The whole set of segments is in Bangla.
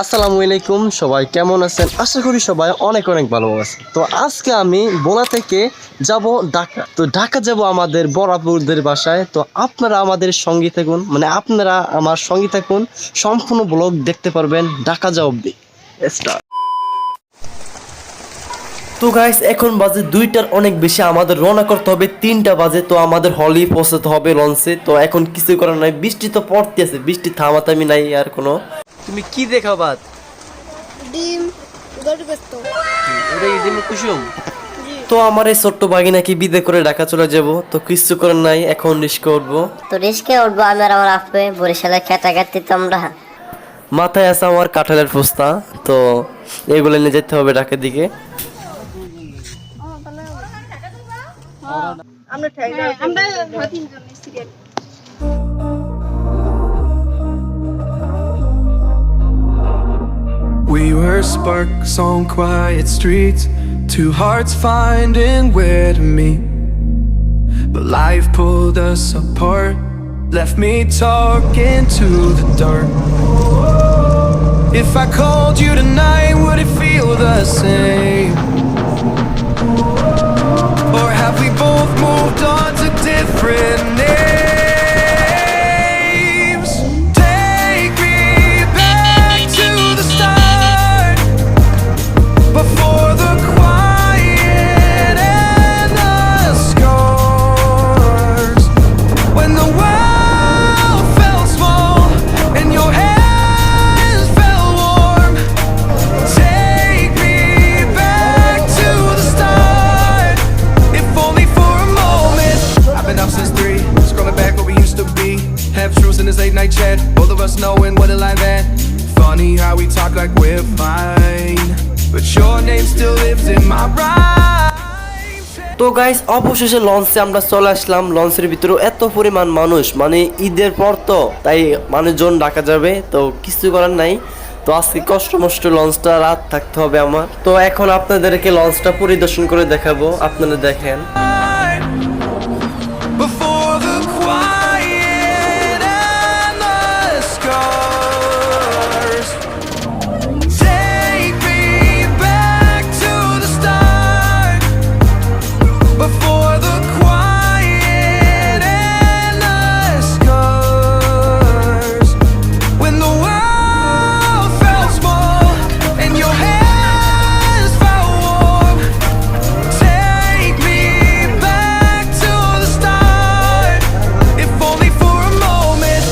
আসসালামু আলাইকুম, সবাই কেমন আছেন? আশা করি সবাই অনেক অনেক ভালো আছেন। তো আজকে আমি ভোলা থেকে যাব ঢাকা। তো ঢাকা যাব আমাদের বড়াপুরদের বাসায়। তো আপনারা আমাদের সঙ্গে থাকুন, মানে আপনারা আমার সঙ্গে থাকুন, সম্পূর্ণ ব্লগ দেখতে পারবেন ঢাকা যাওয়া অব্দি। স্টার্ট। তো গাইস, এখন বাজে 2টার অনেক বেশি, আমাদের রওনা করতে হবে 3টা বাজে। তো আমাদের হলে পৌঁছাতে হবে লঞ্চে। তো এখন কিছু করার নাই, বৃষ্টি তো পড়তে আছে, বৃষ্টি থামাথামি নাই আর কোনো। তুমি কি দেখাবা? ডিম গরুগ্রস্ত। ওটাই ডিম কুসুম। তো আমার এই ছোট্ট বাগিনাকে বিদে করে ঢাকা চলে যাব। তো কিছু করার নাই, এখন রিস্কে উঠবো। তো রিস্কে উঠবো আমি আর আমার আপে বরিশালের খেটাঘাটতি তো আমরা। মাথায় আছে আমার কাঁঠালের ফুস্তা। তো এগুলো নিয়ে যেতে হবে ঢাকার দিকে। আমরা তিনজন serial. We were sparks on quiet streets, two hearts finding where to meet. But life pulled us apart, left me talking to the dark. If I called you tonight, would it feel the same? Or have we both moved on to different names? Take me back to the start, before the quiet and the scars. When the world felt small and your hands felt warm. Take me back to the start, if only for a moment. I've been up since 3, scrolling back what we used to be. Have truths in this late night chat, both of us knowing what it like that. Funny how we talk like we're fine, but your name still lives in my rhymes. তো গাইস, অবশেষে লঞ্চে আমরা চলে আসলাম। লঞ্চের ভিতরে এত পরিমাণ মানুষ, মানে ঈদের পর তো তাই মানুষজন ঢাকা যাবে, তো কিছু করার নাই। তো আজকে কষ্ট মষ্ট লঞ্চটা রাত থাকতে হবে আমার। তো এখন আপনাদেরকে লঞ্চটা পরিদর্শন করে দেখাবো, আপনারা দেখেন। Before the quiet and the scars. Take me back to the start, before the quiet and the scars. When the world felt small and your hands felt warm. Take me back to the start, if only for a moment.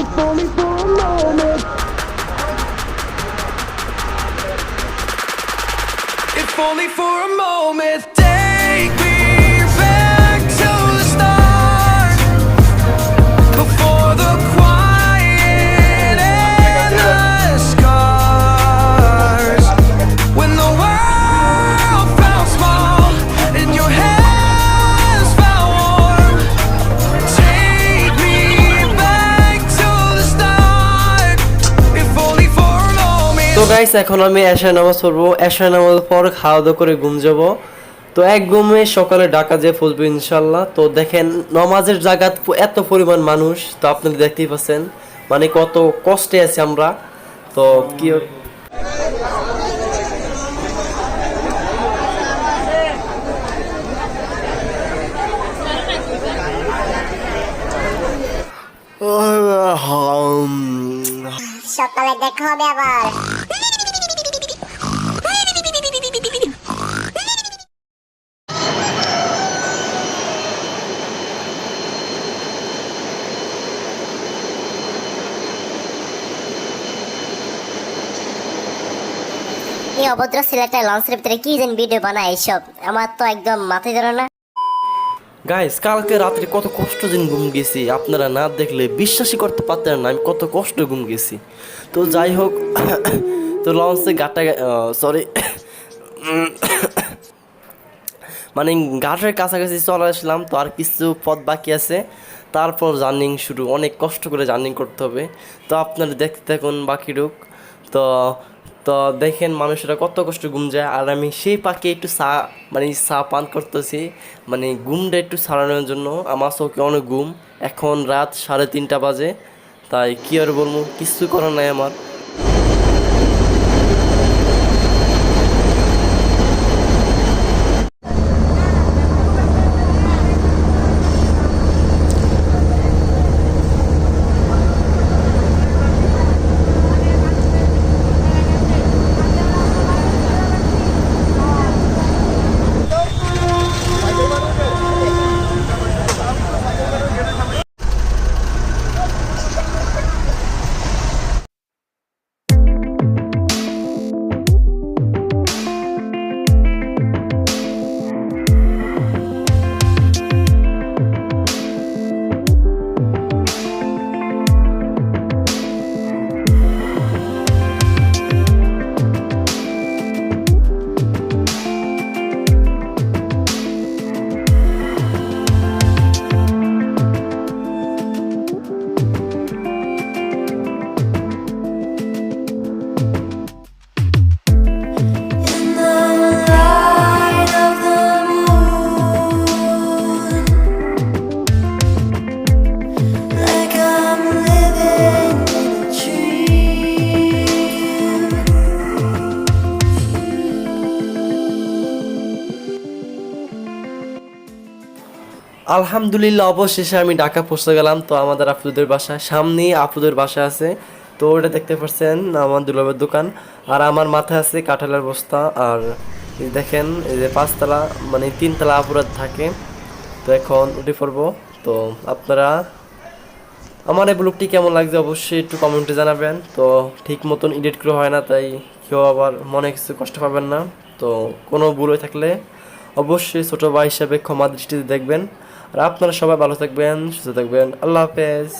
If only for a moment. If only for a moment. Take me back to the start, before the quiet and the scars. When the world felt small and your hands felt warm. Take me back to the start, if only for a moment. তো গাইস, এখন আমি এশার নামাজ পড়বো। এশার নামাজ পর খাওয়া দাওয়া করে ঘুম যাব। তো এক ঘুমে সকালে ঢাকা যেয়ে পৌঁছবো ইনশাল্লাহ। তো দেখেন নমাজের জায়গা এত পরিমাণ মানুষ, তো আপনারা দেখতেই পাচ্ছেন, মানে কত কষ্টে আছি আমরা। তো কি সকালে দেখা হবে আবার। এই অভদ্র ছেলেটা লঞ্চের ভিতরে কি যেন ভিডিও বানায়, এইসব আমার তো একদম মাথায় ধরে না। গাইস, কালকে রাত্রে কত কষ্ট দিন ঘুম গেছি, আপনারা না দেখলে বিশ্বাসই করতে পারতেন না আমি কত কষ্ট ঘুম গেছি। তো যাই হোক, তো লঞ্চে গাটা, সরি, মানে ঘাটের কাছাকাছি চলে আসলাম। তো আর কিছু পথ বাকি আছে, তারপর জার্নিং শুরু। অনেক কষ্ট করে জার্নিং করতে হবে। তো আপনারা দেখতে থাকুন বাকিটুক। তো তো দেখেন মানুষেরা কত কষ্ট ঘুম যায়, আর আমি সেই পাকে একটু চা পান করতেছি, মানে ঘুমটা একটু ছাড়ানোর জন্য। আমার চোখে অনেক ঘুম, এখন রাত 3:30 বাজে, তাই কি আর বলবো, কিছু করার নাই আমার। In the light of the moon, like I'm living in a dream. আলহামদুলিল্লাহ অবশেষে আমি ঢাকা পৌঁছে গেলাম। তো আমাদের আপুদের বাসা সামনেই, আপুদের বাসা আছে। তো ওটা দেখতে পাচ্ছেন আমার দুলাভের দোকান, আর আমার মাথায় আছে কাঁঠালের বস্তা। আর এই দেখেন এই যে 5 তলা, মানে 3 তলা আপুরা থাকে। তো এখন উঠে পড়বো। তো আপনারা আমার এই ব্লগটি কেমন লাগছে অবশ্যই একটু কমেন্টে জানাবেন। তো ঠিক মতন এডিট করে হয় না, তাই কেউ আবার মনে কিছু কষ্ট পাবেন না। তো কোনো ভুল হয়ে থাকলে অবশ্যই ছোটো ভাই হিসাবে ক্ষমা দৃষ্টিতে দেখবেন। আর আপনারা সবাই ভালো থাকবেন, সুস্থ থাকবেন। আল্লাহ হাফেজ।